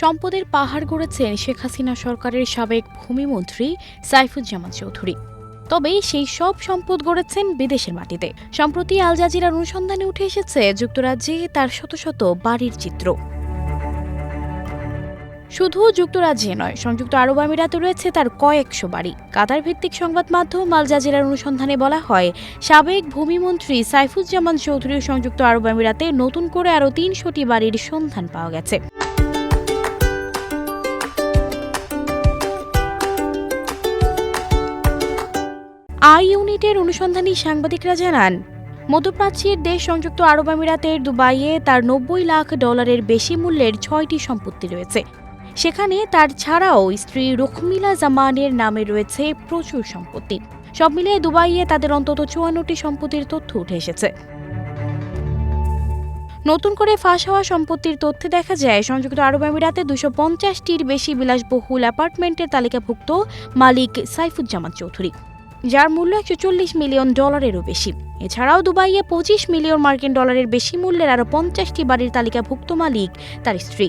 সম্পদের পাহাড় গড়েছেন শেখ হাসিনা সরকারের সাবেক ভূমিমন্ত্রী সাইফুজ্জামান চৌধুরী। তবে সেই সব সম্পদ গড়েছেন বিদেশের মাটিতে। সম্প্রতি আল জাজিরার অনুসন্ধানে উঠে এসেছে যুক্তরাজ্যে তার শত শত বাড়ির চিত্র। শুধু যুক্তরাজ্যে নয়, সংযুক্ত আরব আমিরাতে রয়েছে তার কয়েকশো বাড়ি। কাতার ভিত্তিক সংবাদ মাধ্যম আল জাজিরার অনুসন্ধানে বলা হয়, সাবেক ভূমিমন্ত্রী সাইফুজ্জামান চৌধুরীর সংযুক্ত আরব আমিরাতে নতুন করে আরও ৩০০টি বাড়ির সন্ধান পাওয়া গেছে। আই ইউনিটের অনুসন্ধানী সাংবাদিকরা জানান, মধ্যপ্রাচ্যের দেশ সংযুক্ত আরব আমিরাতের দুবাইয়ে তার $৯০ লাখ বেশি মূল্যের ৬টি সম্পত্তি রয়েছে। সেখানে তার ছাড়াও স্ত্রী রুখমিলা জামানের নামে রয়েছে প্রচুর সম্পত্তি। সব মিলিয়ে দুবাইয়ে তাদের অন্তত ৫৪টি সম্পত্তির তথ্য উঠে এসেছে। নতুন করে ফাঁস হওয়া সম্পত্তির তথ্যে দেখা যায়, সংযুক্ত আরব আমিরাতে ২৫০টির বেশি বিলাসবহুল অ্যাপার্টমেন্টের তালিকাভুক্ত মালিক সাইফুজ্জামান চৌধুরী, যার মূল্য $১৪০ মিলিয়ন বেশি। এছাড়াও দুবাইয়ে $২৫ মিলিয়ন বেশি মূল্যের আরও ৫০টি বাড়ির তালিকাভুক্ত মালিক তার স্ত্রী।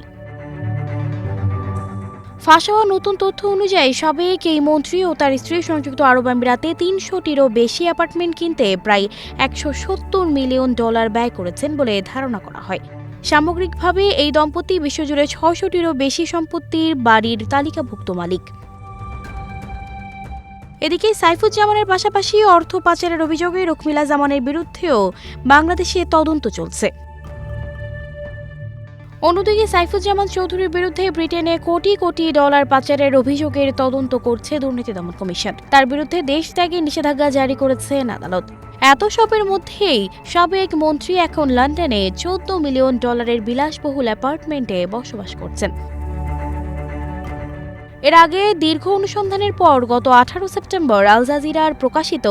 ফাঁস হওয়া নতুন তথ্য অনুযায়ী, সাবেক এই মন্ত্রী ও তার স্ত্রী সংযুক্ত আরব আমিরাতে ৩০০টিরও বেশি অ্যাপার্টমেন্ট কিনতে প্রায় $১৭০ মিলিয়ন ব্যয় করেছেন বলে ধারণা করা হয়। সামগ্রিকভাবে এই দম্পতি বিশ্বজুড়ে ৬০০টিরও বেশি সম্পত্তির বাড়ির তালিকাভুক্ত মালিক। এদিকে সাইফুজ্জামানের পাশাপাশি অর্থ পাচারের অভিযোগে রুখমিলা জামানের বিরুদ্ধেও বাংলাদেশে তদন্ত চলছে। অন্যদিকে সাইফুজ্জামান চৌধুরীর বিরুদ্ধে ব্রিটেনে কোটি কোটি ডলার পাচারের অভিযোগের তদন্ত করছে দুর্নীতি দমন কমিশন। তার বিরুদ্ধে দেশ ত্যাগে নিষেধাজ্ঞা জারি করেছেন আদালত। এত সবের মধ্যেই সাবেক মন্ত্রী এখন লন্ডনে $১৪ মিলিয়ন বিলাসবহুল অ্যাপার্টমেন্টে বসবাস করছেন। এর আগে দীর্ঘ অনুসন্ধানের পর গত ১৮ সেপ্টেম্বর আল জাজিরার প্রকাশিত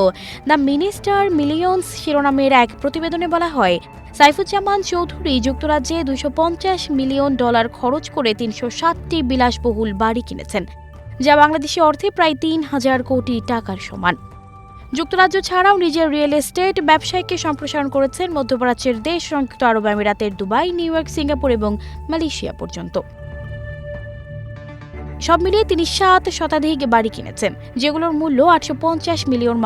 দ্য মিনিস্টার মিলিয়নস শিরোনামের এক প্রতিবেদনে বলা হয়, সাইফুজ্জামান চৌধুরী যুক্তরাজ্যে $২৫০ মিলিয়ন খরচ করে ৩৬০টি বিলাসবহুল বাড়ি কিনেছেন, যা বাংলাদেশি অর্থে প্রায় ৩,০০০ কোটি টাকার সমান। যুক্তরাজ্য ছাড়াও নিজের রিয়েল এস্টেট ব্যবসায়কে সম্প্রসারণ করেছেন মধ্যপ্রাচ্যের দেশ সংযুক্ত আরব আমিরাতের দুবাই, নিউ ইয়র্ক, সিঙ্গাপুর এবং মালয়েশিয়া পর্যন্ত। সব মিলিয়ে তিনি ৭ শতাধিক বাড়ি কিনেছেন, যেগুলোর মূল্য $৮৫০ মিলিয়ন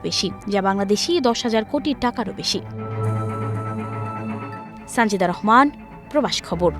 বেশি, যা বাংলাদেশি ১০,০০০ কোটি টাকারও বেশি। সানজিদা রহমান, প্রবাস খবর।